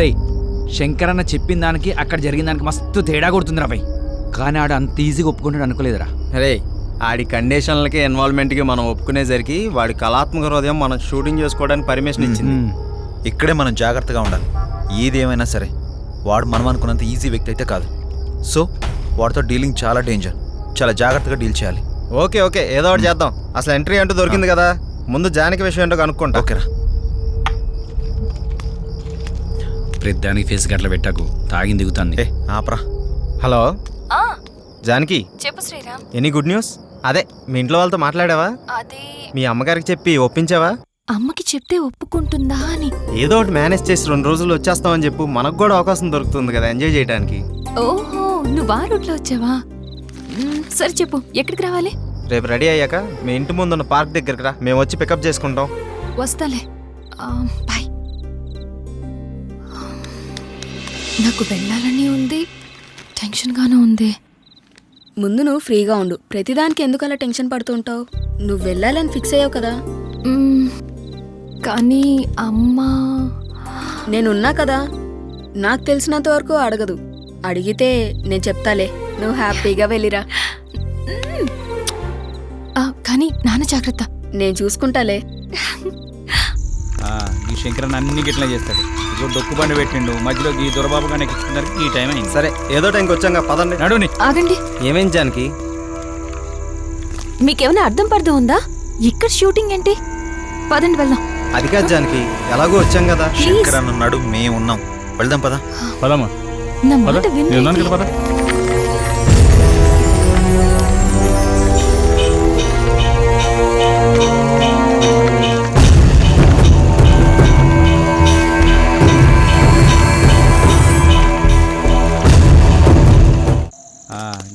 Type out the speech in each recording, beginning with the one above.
అరే శంకర్ అన్న చెప్పిన దానికి అక్కడ జరిగిన దానికి మస్తు తేడా కొడుతుంది రాబాయ్. కానీ ఆడు అంత ఈజీగా ఒప్పుకుంటాడు అనుకోలేదురా. అరే ఆడి కండిషన్లకి ఇన్వాల్వ్మెంట్కి మనం ఒప్పుకునేసరికి వాడి కళాత్మక హృదయం మనం షూటింగ్ చేసుకోవడానికి పర్మిషన్ ఇచ్చింది. ఇక్కడే మనం జాగ్రత్తగా ఉండాలి. ఏదేమైనా సరే వాడు మనం అనుకున్నంత ఈజీ వ్యక్తి అయితే కాదు. సో వాడితో డీలింగ్ చాలా డేంజర్. చాలా జాగ్రత్తగా డీల్ చేయాలి. ఓకే ఓకే ఏదో ఒకటి చేద్దాం. అసలు ఎంట్రీ అంటూ దొరికింది కదా, ముందు జానకి విషయం ఏంటో కనుక్కుంటా. ఓకేరా. ప్రతిదానికి ఫేస్ గట్ల పెట్టకు, తాగింది దిగుతాంది. ఆపరా. హలో జానకి, చెప్పు శ్రీరామ్. Any good news? అదే మీ ఇంట్లో వాళ్ళతో మాట్లాడావా? అదే మీ అమ్మగారికి చెప్పి ఒప్పించావా? అమ్మకి చెప్తే ఒప్పుకుంటుందా అని. ఏదో ఒకటి మేనేజ్ చేసి 2 రోజులు వచ్చేస్తామని చెప్పు. మనకు కూడా అవకాశం దొరుకుతుంది కదా ఎంజాయ్ చేయడానికి. ఓహో నువ్వు ఆ రూట్లో వచ్చావా? సరే చెప్పు, ఎక్కడికి రావాలి? రేపు రెడీ అయ్యాక మీ ఇంటి ముందు ఉన్న పార్క్ దగ్గరికి రా, మేము వచ్చి పికప్ చేసుకుంటాం. వస్తాలే. బాయ్. నాకు వెళ్ళాలని ఉంది, టెన్షన్గానే ఉంది. ముందు నువ్వు ఫ్రీగా ఉండు. ప్రతిదానికి ఎందుకు అలా టెన్షన్ పడుతూ ఉంటావు? నువ్వు వెళ్ళాలని ఫిక్స్ అయ్యావు కదా. కానీ అమ్మా, నేనున్నా కదా, నాకు తెలిసినంత వరకు అడగదు. అడిగితే నేను చెప్తాలే, నువ్వు హ్యాపీగా వెళ్ళిరా. కానీ నాన్న జాగ్రత్త. నేను చూసుకుంటాలే. ఈ శంకర్ అన్న అన్ని గిట్లా చేస్తాడు. ఇప్పుడు డొక్కు బండి పెట్టిండు, మధ్యలో ఈ దొరబాబు కానీ ఈ టైం అయింది. సరే ఏదో టైంకి వచ్చాక పదండి. నడుని. ఆగండి. ఏమైంది జానకి? మీకేమైనా అర్థం పర్థం ఉందా? ఇక్కడ షూటింగ్ ఏంటి? పదండి వెళ్దాం. అది కాదు జానకి, ఎలాగో వచ్చాం కదా. శంకర్ అన్న ఉన్నాడు, మేము ఉన్నాం, వెళ్దాం పదా. పదమ్మా. నా మాట వినండి.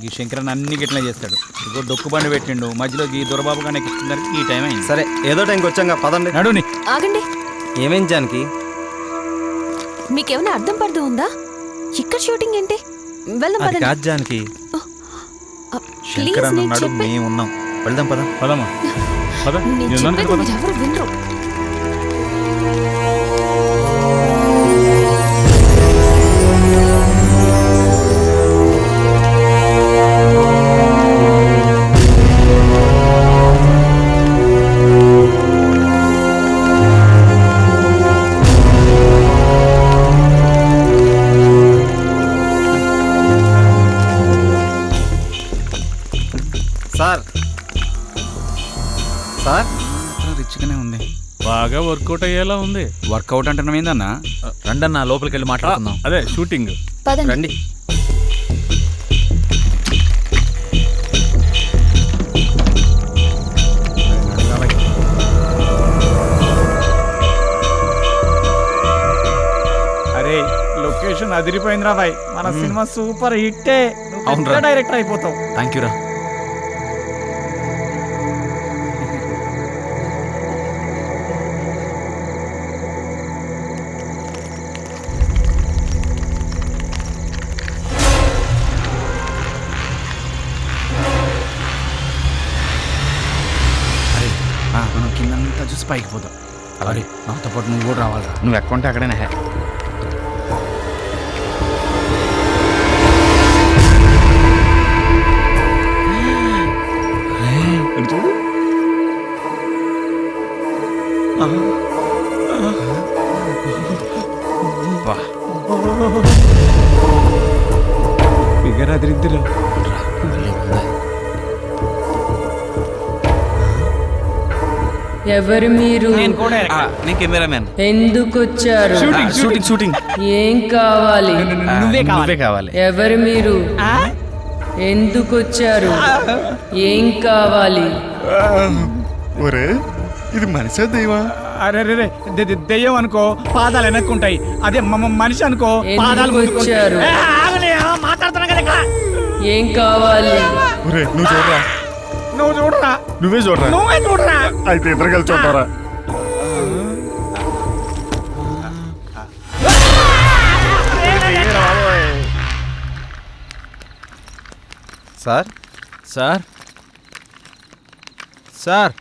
ఈ శంకర్ అన్న అన్ని గిట్లా చేస్తాడు. ఇప్పుడు డొక్కు బండి పెట్టిండు, మధ్యలో ఈ దొరబాబు కానీ ఈ టైం అయింది. సరే ఏదో టైంకి వచ్చాక పదండి. నడుని. ఆగండి. ఏమైంది జానకి? మీకేమైనా అర్థం పర్థం ఉందా? ఇక్కడ షూటింగ్ ఏంటి? వెళ్దాం అది పదండి. కాదు జానకి. శంకర్ అన్న ఉన్నాడు, మేము ఉన్నాం, వెళ్దాం పదా. పదమ్మా. నేను చెప్పేది మీరు ఎవరు వినరు. సార్ సార్ రిచ్గానే ఉంది. బాగా వర్కౌట్ అయ్యేలా ఉంది. వర్కౌట్ అంటున్నాం ఏందన్నా? రండన్నా లోపలికి వెళ్ళి మాట్లాడుకుందాం. అదే షూటింగ్. పదండి. రండి. అరే లొకేషన్ అదిరిపోయిందిరా బాయ్. మన సినిమా సూపర్ హిట్టే. అవునురా. డైరెక్టర్ అయిపోతావు. థ్యాంక్ యూ రా. మనం కిందంతా చూసి పైకి పోతాం. అలాగే నాతో పాటు నువ్వు కూడా రావాలిరా. నువ్వు ఎక్కంటే అక్కడైనా హ్యా. చూడు. ఫిగర్ అదిరిద్దిరా. ఎవరు మీరు? నేను కెమెరామెన్. ఎందుకు వచ్చారు? షూటింగ్. ఏం కావాలి? నువ్వే కావాలి. ఎవరు మీరు? ఎందుకు వచ్చారు? ఏం కావాలి? ఒరే ఇది మనిషి దైవా? అరే రే దెయ్యం అనుకో పాదాలు వెనక్కుంటాయి. అదే మనిషి అనుకో పాదాలు ఎందుకు వచ్చారు? మాట్లాడుతున్నా కదా. ఏం కావాలి? నువ్వు చూడరా. నువ్వు చూడరా. నువ్వే చూడరా. నువ్వే చూడరా. అయితే ఇద్దరు కలిసి చూడరా. సార్ సార్ సార్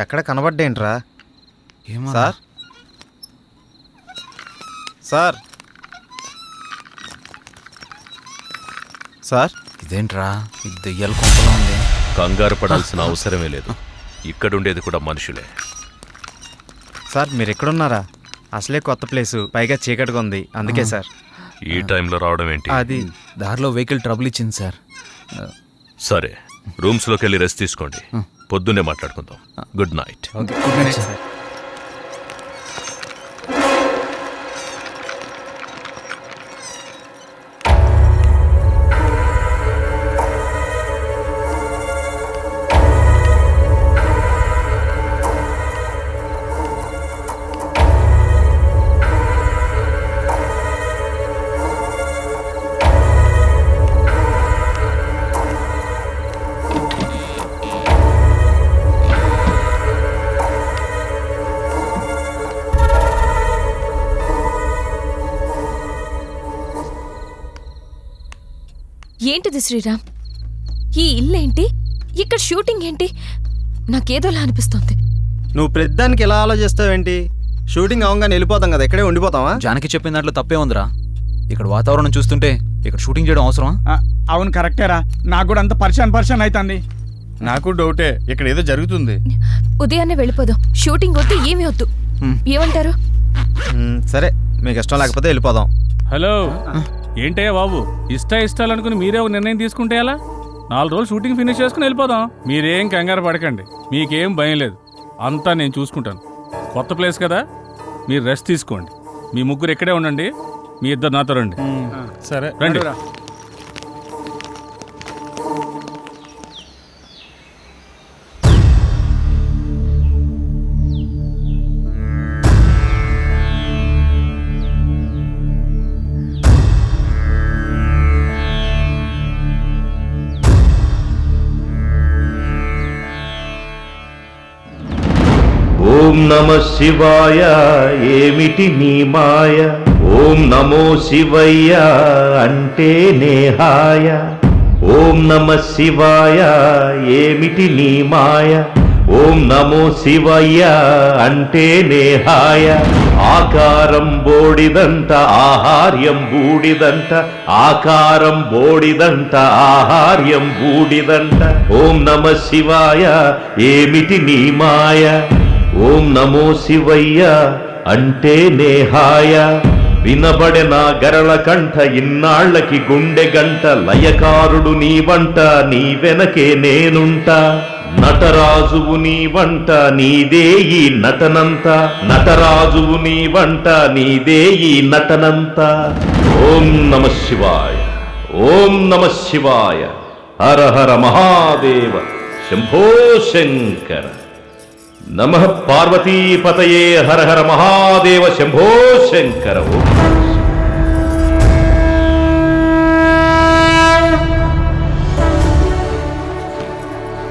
ఎక్కడ కనబడ్డేంట్రా? ఏమో సార్ సార్ సార్ ఇదేంట్రా ఇది దెయ్యాల కొంపలా ఉంది. కంగారు పడాల్సిన అవసరమే లేదు. ఇక్కడుండేది కూడా మనుషులే. సార్ మీరు ఎక్కడున్నారా? అసలే కొత్త ప్లేసు, పైగా చీకటిగా ఉంది, అందుకే సార్. ఈ టైంలో రావడం ఏంటి? అది దారిలో వెహికల్ ట్రబుల్ ఇచ్చింది సార్. సరే, రూమ్స్లోకి వెళ్ళి రెస్ట్ తీసుకోండి. పొద్దున్నే మాట్లాడుకుందాం. Good night. సార్. ఏంటిది శ్రీరామ్? ఈ ఇల్లేంటి? ఇక్కడ షూటింగ్ ఏంటి? నాకేదోలా అనిపిస్తోంది. నువ్వు ప్రతిదానికి ఎలా ఆలోచిస్తావేంటి? షూటింగ్ అవంగానే వెళ్ళిపోతాం కదా, ఇక్కడే ఉండిపోతావా? జానకి చెప్పిన దాంట్లో తప్పే ఉందిరా. ఇక్కడ వాతావరణం చూస్తుంటే ఇక్కడ షూటింగ్ చేయడం అవసరమా? అవును కరెక్టేరా, నాకు కూడా అంత పరిశాన్ అవుతుంది. నాకు డౌటే, ఇక్కడ ఏదో జరుగుతుంది. ఉదయాన్నే వెళ్ళిపోదాం. షూటింగ్ వద్దు, ఏమీ వద్దు. ఏమంటారు? సరే, మీకు ఇష్టం లేకపోతే వెళ్ళిపోదాం. హలో, ఏంటయ్యా బాబు, ఇష్టాలు అనుకుని మీరే ఒక నిర్ణయం తీసుకుంటే ఎలా? 4 రోజులు షూటింగ్ ఫినిష్ చేసుకుని వెళ్ళిపోదాం. మీరేం కంగారు పడకండి, మీకేం భయం లేదు, అంతా నేను చూసుకుంటాను. కొత్త ప్లేస్ కదా, మీరు రెస్ట్ తీసుకోండి. మీ ముగ్గురు ఇక్కడే ఉండండి, మీ ఇద్దరు నాతో రండి. సరే రండి. ఓం నమ శివాయ, ఏమిటి నీ మాయ? ఓం నమో శివయ్య అంటే నేహాయ. ఓం నమ శివాయ, ఏమిటి నీ మాయ? ఓం నమో శివయ్య అంటే నేహాయ. ఆకారం బోడిదంట, ఆహార్యం బూడిదంట. ఆకారం బోడిదంట, ఆహార్యం బూడిదంట. ఓం నమ శివాయ, ఏమిటి నీ మాయ? ఓం నమో శివయ్య అంటే నేహాయ. వినబడెన గరళ కంఠ, ఇన్నాళ్ళకి గుండె గంట. లయకారుడు నీ వంట, నీ వెనకే నేనుంటా. నటరాజువు నీ వంట, నీదే ఈ నటనంత. నటరాజువు నీ వంట, నీదే ఈ నటనంత. ఓం నమ శివాయ, ఓం నమ శివాయ. హర హర మహాదేవ, శంభో శంకర. నమః పార్వతీపతయే, హర హర మహాదేవ, శంభో శంకర.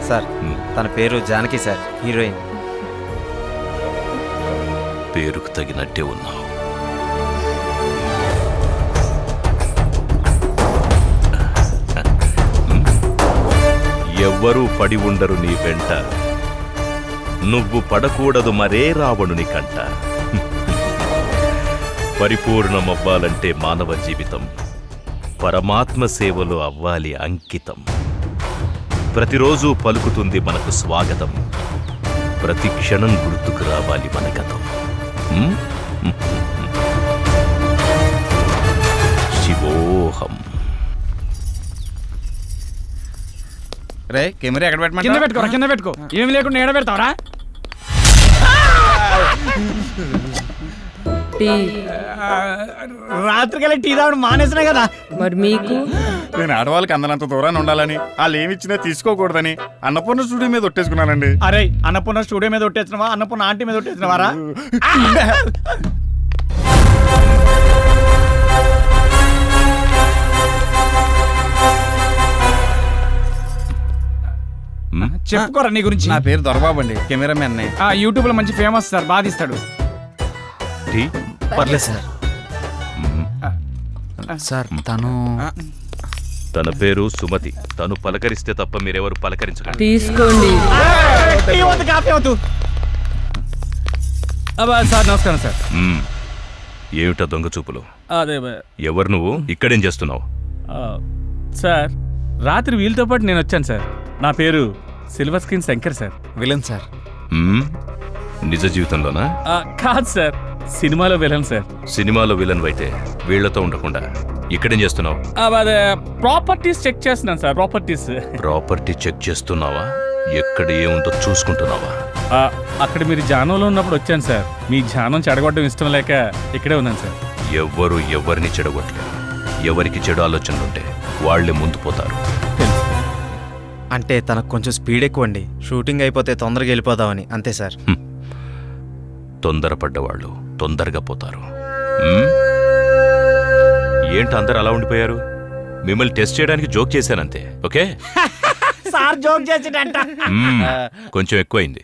సార్, తన పేరు జానకి సార్, హీరోయిన్. పేరుకు తగినట్టే ఉన్నావు. ఎవ్వరూ పడి ఉండరు నీ వెంట, నువ్వు పడకూడదు మరే రావణుని కంట. పరిపూర్ణమవ్వాలంటే మానవ జీవితం పరమాత్మ సేవలో అవ్వాలి అంకితం. ప్రతిరోజు పలుకుతుంది మనకు స్వాగతం, ప్రతి క్షణం గుర్తుకు రావాలి మన గతం. శివోహం. రే, కెమెరా ఎక్కడ కింద పెట్టమంటావ్? పెట్టుకోరా, కింద పెట్టుకో. ఏమి లేకుండా ఏడ పెడతావరా? టీ. రాత్రికెళ్ళి టీ తాగడం మానేసినా కదా. మరి మీకు? నేను ఆడవాళ్ళకి అందనంత దూరాన్ని ఉండాలని, వాళ్ళు ఏమి ఇచ్చినా తీసుకోకూడదని అన్నపూర్ణ స్టూడియో మీద ఒట్టేసుకున్నానండి. అరే, అన్నపూర్ణ స్టూడియో మీద ఒట్టేసినవా? అన్నపూర్ణ ఆంటీ మీద ఒట్టేసినవారా? చెప్పుకోరా నీ గురించి. నా పేరు దొరబాబు అండి, కెమెరామెన్. యూట్యూబ్ లో మంచి ఫేమస్ సార్, బాగా తీస్తాడు. టీ? పర్లేదు సార్. సార్ తను తన పేరు సుమతి. తను పలకరిస్తే తప్ప మీరెవరు పలకరించకండి. తీసుకోండి. టీ వద్దు, కాఫీ వద్దు. సార్ నమస్కారం సార్. ఏమిటా దొంగ చూపులు? అదే ఎవరు నువ్వు? ఇక్కడేం చేస్తున్నావు? సార్ రాత్రి వీళ్ళతో పాటు నేను వచ్చాను సార్. నా పేరు silver screen Shankar sir. Villain sir. మ్మ్? నిజ జీవితంలోనా? కాదు సార్, సినిమాలో విలన్ సార్. సినిమాలో విలన్ అయితే వీళ్లతో ఉండకుండా ఇక్కడేం చేస్తున్నావు? అదే ప్రాపర్టీస్ చెక్ చేస్తున్నాను సార్. ప్రాపర్టీ చెక్ చేస్తున్నావా? ఎక్కడ ఏముందో చూసుకుంటున్నావా? అక్కడ మీరు జానంలో ఉన్నప్పుడు వచ్చాను సార్. మీ జానం చెడగొట్టడం ఇష్టం లేక ఇక్కడే ఉన్నాను సార్. ఎవ్వరు ఎవరిని చెడగొట్టలేరు. ఎవరికి చెడు ఆలోచనలుంటే వాళ్లే ముందు పోతారు. అంటే తనకు కొంచెం స్పీడ్ ఎక్కువ అండి. షూటింగ్ అయిపోతే తొందరగా వెళ్ళిపోదామని, అంతే సార్. తొందరపడ్డవాళ్ళు తొందరగా పోతారు. ఏంటి అందరు అలా ఉండిపోయారు? మిమ్మల్ని టెస్ట్ చేయడానికి జోక్ చేశానంతే. ఓకే సార్ జోక్ చేసేటంట. కొంచెం ఎక్కువైంది.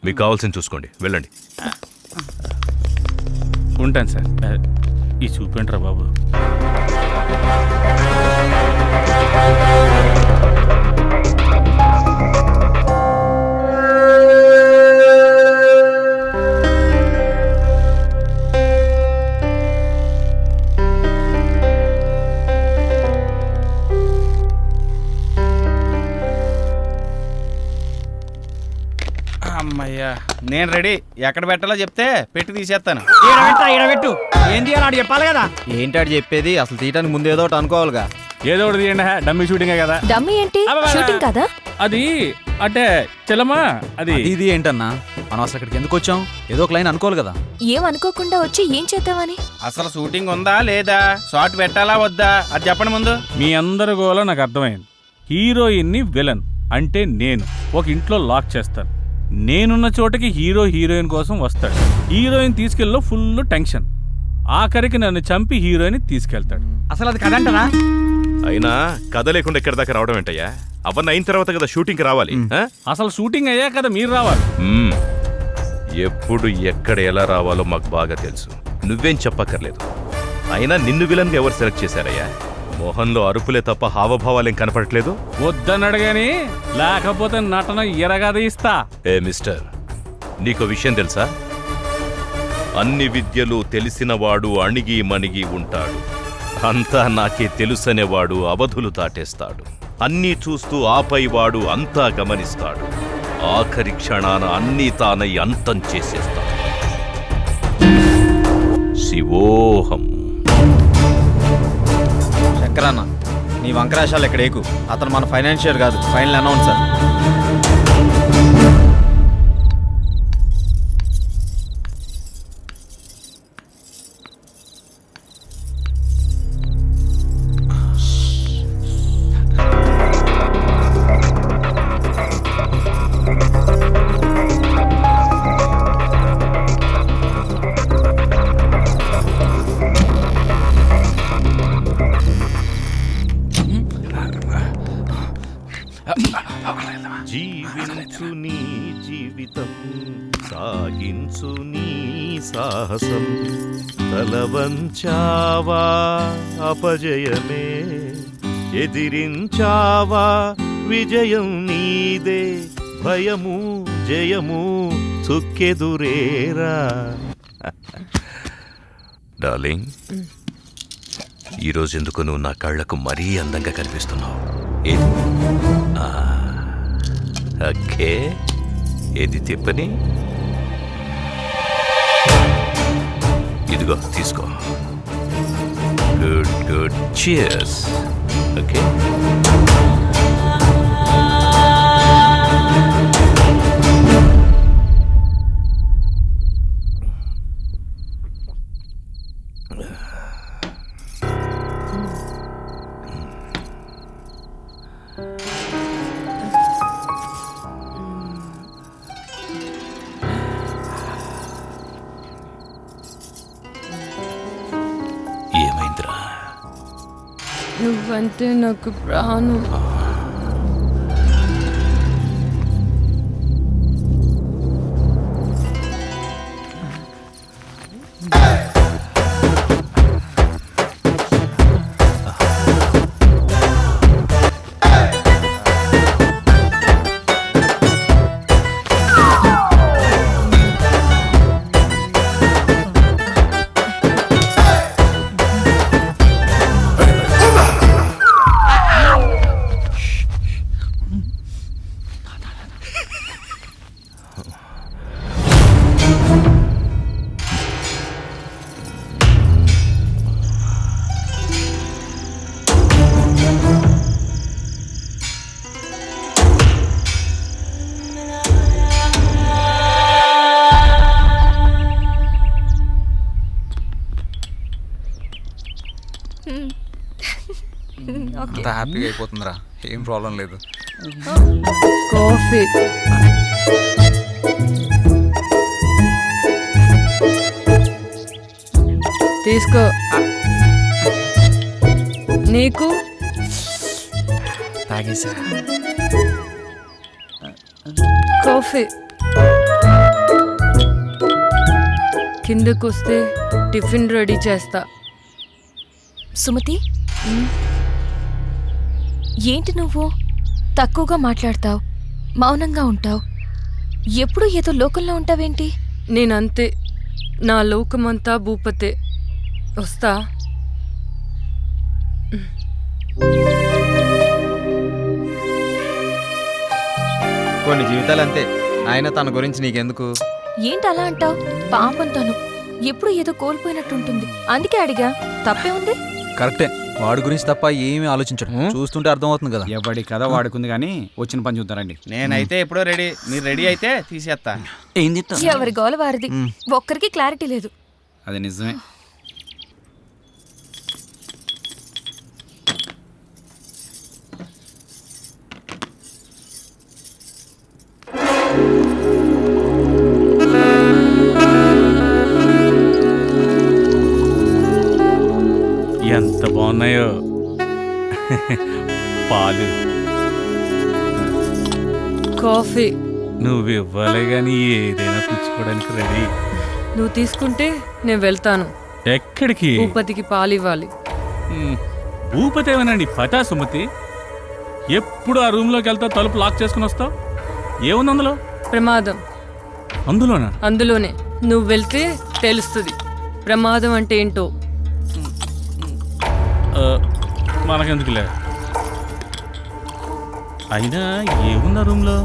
మీకు కావాల్సింది చూసుకోండి, వెళ్ళండి. ఉంటాను సార్. ఈ చూపంట్రా బాబు. అమ్మయ్యా, నేను రెడీ. ఎక్కడ పెట్టాలో చెప్తే పెట్టి తీసేస్తాను. ఈడబెట్టు. ఏం తీయాలి చెప్పాలి కదా. ఏంటాడు చెప్పేది? అసలు తీయటానికి ముందు ఏదో ఒకటి అనుకోవాలిగా. ఏదో ఒకటి తీయండి. డమ్మీ షూటింగే కదా. డమ్మీ ఏంటి? షూటింగ్ కదా అది. అంటే చెల్లమ్మా, అది ఇది ఏంటన్నా? మనం అసలు ఇక్కడికి ఎందుకు వచ్చాం? ఏదో ఒక లైన్ అనుకోవాలి కదా. ఏం అనుకోకుండా వచ్చి ఏం చేద్దామని? అసలు షూటింగ్ ఉందా లేదా, షార్ట్ పెట్టాలా వద్దా, అది చెప్పండి ముందు. మీ అందరి గోల నాకు అర్థమైంది. హీరోయిన్ని విలన్ అంటే నేను ఒక ఇంట్లో లాక్ చేస్తాను. నేనున్న చోటకి హీరో హీరోయిన్ కోసం వస్తాడు. హీరోయిన్ తీసుకెళ్ళి ఫుల్ టెన్షన్. ఆఖరికి నన్ను చంపి హీరోయిన్ తీసుకెళ్తాడు. అసలు అది కదంటనా? అయినా కథ లేకుండా ఎక్కడి దాకా రావడం ఏంటయ్యా? అవన్నీ అయిన తర్వాత కదా షూటింగ్కి రావాలి. అసలు షూటింగ్ అయ్యా కదా మీరు రావాలి. ఎప్పుడు ఎక్కడ ఎలా రావాలో మాకు బాగా తెలుసు. నువ్వేం చెప్పక్కర్లేదు. అయినా నిన్ను విలన్గా ఎవరు సెలెక్ట్ చేశారయ్యా? మొహంలో అరుపులే తప్ప హావభావాలేం కనపడట్లేదు. వద్దన్నాడు గాని, లేకపోతే నటన ఎరగద ఇస్తా. ఏ మిస్టర్, నీకో విషయం తెలుసా? అన్ని విద్యలు తెలిసినవాడు అణిగి మణిగి ఉంటాడు. అంతా నాకే తెలుసనేవాడు అవధులు దాటేస్తాడు. అన్నీ చూస్తూ ఆపై వాడు అంతా గమనిస్తాడు. ఆఖరి క్షణాన అన్నీ తానై అంతం చేసేస్తాడు. శివోహం. శంకరన్న, నీ వంకరాశాలు ఇక్కడ ఏకు. అతను మన ఫైనాన్షియర్ కాదు, ఫైనల్ అనౌన్సర్. జీవించు నీ జీవితం, సాగించు నీ సాహసం. తలవంచావా అపజయమే, ఎదిరించావా విజయం నీదే. భయము జయము చుక్కెదురేరా. డార్లింగ్, ఈరోజు ఎందుకు నువ్వు నా కళ్ళకు మరీ అందంగా కనిపిస్తున్నావు. ఏది? ఓకే, ఏది తిప్పని? ఇదిగో తీసుకో. Good good, cheers. ఓకే. ఏమైందిరా? నువ్వంటే నాకు ప్రాణం. అంత హ్యాపీగా అయిపోతుందిరా, ఏం ప్రాబ్లం లేదు. కాఫీ. తీసుకో. నీకు తాగేసా. కాఫీ. కిందకొస్తే టిఫిన్ రెడీ చేస్తా. సుమతి, ఏంటి నువ్వు తక్కువగా మాట్లాడతావు, మౌనంగా ఉంటావు, ఎప్పుడు ఏదో లోకంలో ఉంటావేంటి? నేనంతే, నా లోకమంతా భూపతే. వస్తా. కొన్ని జీవితాలు అంతే. ఆయన తన గురించి నీకెందుకు? ఏంటి అలా అంటావు? పాపం తను ఎప్పుడు ఏదో కోల్పోయినట్టుంటుంది, అందుకే అడిగా. తప్పే ఉంది? కరెక్టే, వాడి గురించి తప్ప ఏమీ ఆలోచించడం చూస్తుంటే అర్థమవుతుంది కదా. ఎవడి కథ వాడుకుంది కానీ వచ్చిన పని చూద్దారండి. నేనైతే ఎప్పుడో రెడీ. మీరు రెడీ అయితే తీసేస్తా. ఏంది ఎవరి గోల వారిది, ఒక్కరికి క్లారిటీ లేదు. అది నిజమే. ఎంత బాగున్నాయో పాలు. కాఫీ. నువ్వు ఇవ్వాలి కానీ ఏదైనా పుచ్చుకోవడానికి రెడీ. నువ్వు తీసుకుంటే నేను వెళ్తాను. ఎక్కడికి? భూపతికి పాలివ్వాలి. భూపతి ఏమనండి పటా సుమతి, ఎప్పుడు ఆ రూమ్లోకి వెళ్తావు, తలుపు లాక్ చేసుకుని వస్తావు. ఏముంది అందులో? ప్రమాదం. అందులోనా? అందులోనే. నువ్వు వెళ్తే తెలుస్తుంది ప్రమాదం అంటే ఏంటో. మనకెందుకులే. అయినా ఏముంది ఆ రూమ్లో?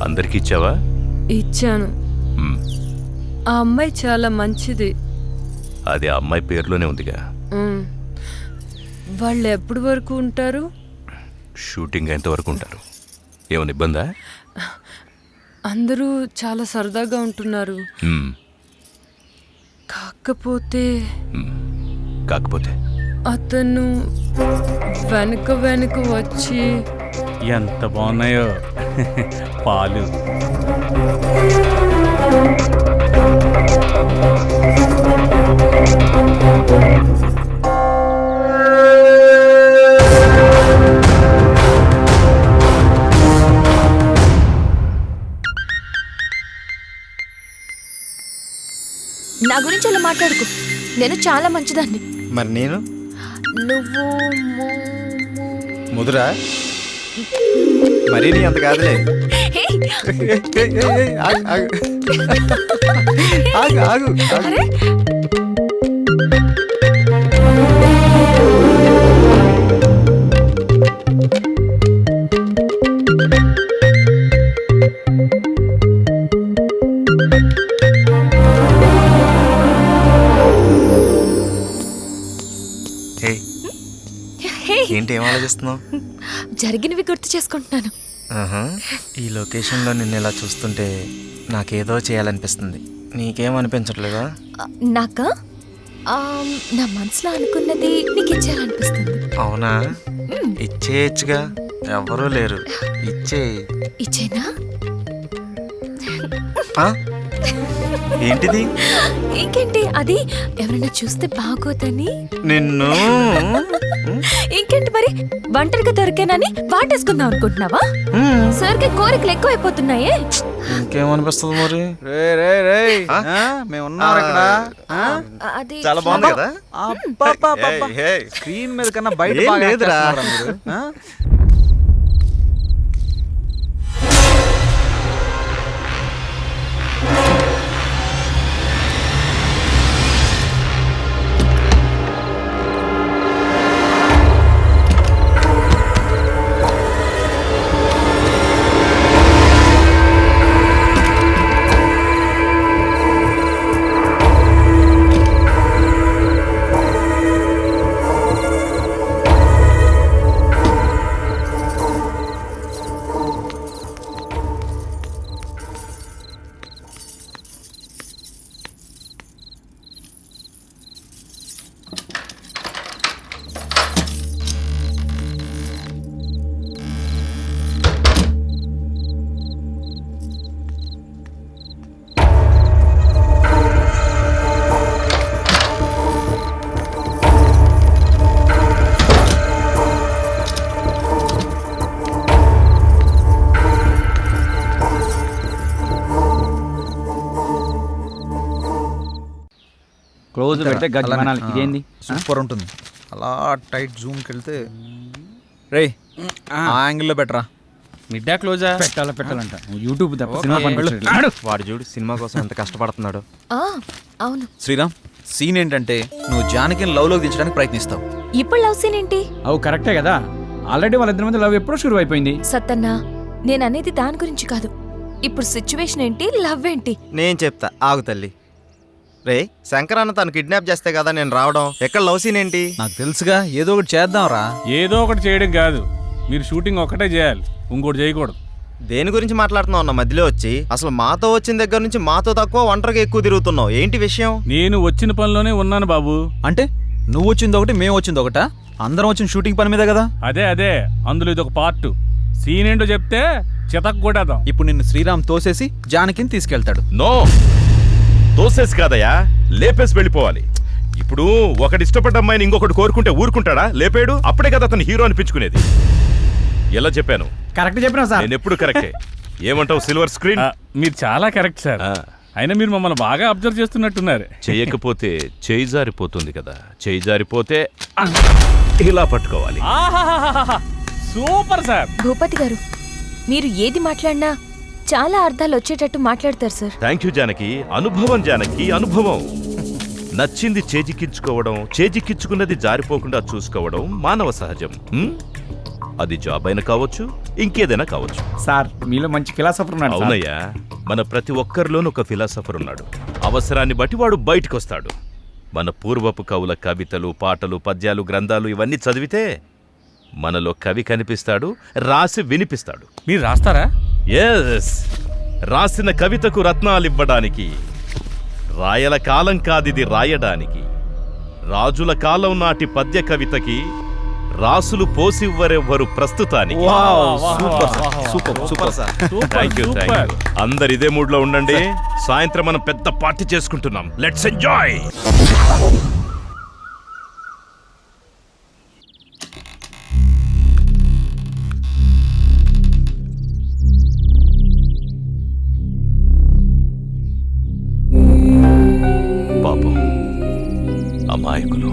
అందరికి ఇచ్చావా? ఇచ్చాను. ఆ అమ్మాయి చాలా మంచిది. అది ఆ అమ్మాయి పేరులోనే ఉందిగా. వాళ్ళు ఎప్పటి వరకు ఉంటారు? షూటింగ్ ఎంతవరకు ఉంటారు? ఏమైనా ఇబ్బందా? అందరూ చాలా సరదాగా ఉంటున్నారు. కాకపోతే అతను వెనుక వెనుక వచ్చి. ఎంత బాగున్నాయో పాలు. నా గురించి అలా మాట్లాడుకో, నేను చాలా మంచిదాన్ని. మరి నేను? నువ్వు ముదురా? మరీ నీ అంత కాదులే. ఆగు. ఏంటి ఏం ఆలోచిస్తున్నావు? జరిగినవి గుర్తు చేసుకుంటున్నాను. ఈ లొకేషన్లో నిన్ను ఇలా చూస్తుంటే నాకేదో చేయాలనిపిస్తుంది. నీకేమనిపించట్లేదా? నాకా నా మనసులో అనుకున్నది నీకు ఇచ్చేయాలనిపిస్తుంది. అవునా? ఇచ్చేయచ్చుగా, ఎవరూ లేరు. ఇచ్చేనా? ఏంటిది? ఇంకేంటి, అది ఎవరైనా చూస్తే బాగోదని. నిన్ను ఇంకేంటి మరి, ఒంటరిగా దొరికానని వాటేసుకుందాం అనుకుంటున్నావా? సరికి కోరికలు ఎక్కువైపోతున్నాయే. ఇంకేమనిపిస్తుంది మరి? మేమున్నారు ఇక్కడ. అది చాలా బాగుంది కదా. స్క్రీన్ మీద కన్నా బయట లేదురా. క్లోజ్ పెడితే గజ్జమనాలి. ఇదేంది సూపర్ ఉంటుంది. అలా టైట్ జూమ్కి వెళ్తే రే ఆ యాంగిల్లో బెటరా. మిడ్డా క్లోజా? పెట్టాలంట యూట్యూబ్ తప్ప సినిమా పనిపించట్లేదు. వాడు చూడు సినిమా కోసం ఎంత కష్టపడుతున్నాడు. ఆ, అవును. శ్రీరామ్, సీన్ ఏంటంటే నువ్వు జానకిని లవ్లోకి దించడానికి ప్రయత్నిస్తావు. ఇప్పుడు లవ్ సీన్ ఏంటి? అవు కరెక్టే కదా, ఆల్రెడీ వాళ్ళిద్దరి మధ్య లవ్ ఎప్పుడో షురు అయిపోయింది. సత్తన్న, నేను అనేది దాని గురించి కాదు. ఇప్పుడు సిచ్యువేషన్ ఏంటి, లవ్ ఏంటి? నేను చెప్తా ఆగు తల్లి. రే శంకర్ అన్న తను కిడ్నాప్ చేస్తే కదా నేను రావడం. ఎక్కడ లవ్ సీన్ ఏంటి? నాకు తెలుసుగా, ఏదో ఒకటి చేద్దాంరా. ఏదో ఒకటి చేయడం కాదు, మీరు షూటింగ్ ఒక్కటే చేయాలి, ఇంకోటి చేయకూడదు. దేని గురించి మాట్లాడుతున్నావు అన్న మధ్యలో వచ్చి? అసలు మాతో వచ్చిన దగ్గర నుంచి మాతో తక్కువ ఒంటరిగా ఎక్కువ తిరుగుతున్నావు. ఏంటి విషయం? నేను వచ్చిన పనిలోనే ఉన్నాను బాబు. అంటే నువ్వు వచ్చింది ఒకటి, మేము వచ్చింది ఒకటా? అందరం వచ్చిన షూటింగ్ పని మీద కదా. అదే అందులో ఇది ఒక పార్ట్. సీన్ ఏంటో చెప్తే చితక్ కొట్టేద్దాం. ఇప్పుడు నిన్ను శ్రీరామ్ తోసేసి జానకిని తీసుకెళ్తాడు. నో, తోసేసి కాదయ్యా, లేపేసి వెళ్ళిపోవాలి. ఇప్పుడు ఒకటి ఇష్టపడ్డ అమ్మాయిని ఇంకొకటి కోరుకుంటే ఊరుకుంటాడా? లేపాడు, అప్పుడే కదా అతను హీరో అనిపించుకునేది. ఎలా చెప్పాను? కరెక్ట్ చెప్పినా సార్. నేను ఎప్పుడు కరెక్టే. ఏమంటావు సిల్వర్ స్క్రీన్? మీరు చాలా కరెక్ట్ సార్. అయినా మీరు మమ్మల్ని బాగా అబ్జర్వ్ చేస్తున్నట్టున్నారు. చెయ్యకపోతే చేయి జారిపోతుంది కదా, చేయి జారిపోతే ఇలా పట్టుకోవాలి. Super sir. భూపతి గారు, మీరు ఏది మాట్లాడినా చాలా అర్థాలు వచ్చేటట్టు మాట్లాడతారు సార్. Thank you Janaki. అనుభవం జానకి, అనుభవం. నచ్చింది చేజిక్కించుకోవడం, చేజిక్కించుకున్నది జారిపోకుండా చూసుకోవడం మానవ సహజం. అది జాబ్ అయినా కావచ్చు, ఇంకేదైనా కావచ్చు. సార్ మీలో మంచి ఫిలాసఫర్ ఉన్నాడు. అవునయ్యా, మన ప్రతి ఒక్కరిలోనూ ఒక ఫిలాసఫర్ ఉన్నాడు. అవసరాన్ని బట్టి వాడు బయటకు వస్తాడు. మన పూర్వపు కవుల కవితలు, పాటలు, పద్యాలు, గ్రంథాలు ఇవన్నీ చదివితే మనలో కవి కనిపిస్తాడు, రాసి వినిపిస్తాడు. మీరు రాస్తారా? ఎస్, రాసిన కవితకు రత్నాలివ్వడానికి. రాయల కాలం కాదిది రాయడానికి. రాజుల కాలం నాటి పద్య కవితకి రాసులు పోసివ్వరెవ్వరు ప్రస్తుతానికి. Super sir. Thank you. అందరు ఇదే మూడ్ లో ఉండండి. సాయంత్రం మనం పెద్ద పార్టీ చేసుకుంటున్నాం. Let's enjoy. పాపం అమాయకులు.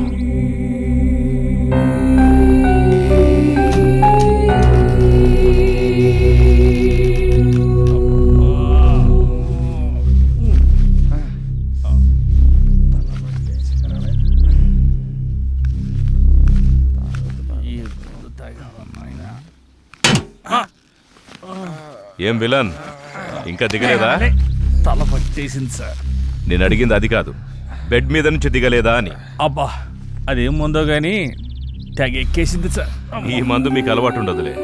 ఏం విలన్, ఇంకా దిగలేదా? తల పట్టేసింది సార్. నేను అడిగింది అది కాదు, బెడ్ మీద నుంచి దిగలేదా అని. అబ్బా, అదేం ముందో గానీ తెగ ఎక్కేసింది సార్. ఈ మందు మీకు అలవాటు ఉండదులే,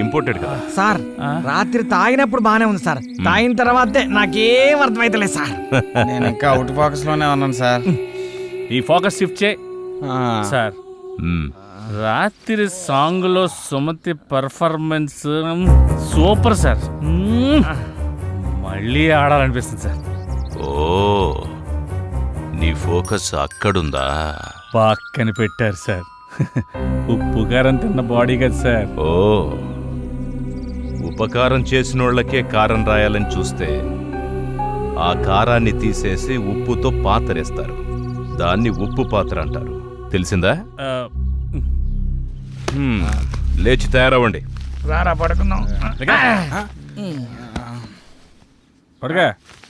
ఇంపోర్టెడ్ కదా. సార్ రాత్రి తాగినప్పుడు బానే ఉంది సార్, తాగిన తర్వాతే నాకేం అర్థమైతలేదు సార్. నేను ఇంకా అవుట్ ఫోకస్ లోనే ఉన్నాను సార్. ఈ ఫోకస్ షిఫ్ట్ చేయి సార్. రాత్రి సాంగ్ లో సుమతి పర్ఫార్మెన్స్ సూపర్ సార్. మళ్ళీ ఆడాలనిపిస్తుంది సార్. ఓ, నీ ఫోకస్ అక్కడుందా? పక్కన పెట్టారు సార్. ఉప్పు కారం తిన్న బాడీ కదా సార్. ఓ, ఉపకారం చేసినోళ్లకే కారం రాయాలని చూస్తే ఆ కారాన్ని తీసేసి ఉప్పుతో పాతరేస్తారు. దాన్ని ఉప్పు పాత్ర అంటారు. తెలిసిందా? లేచి తయారవ్వండి. రారా పడుకుందాం. పడుగా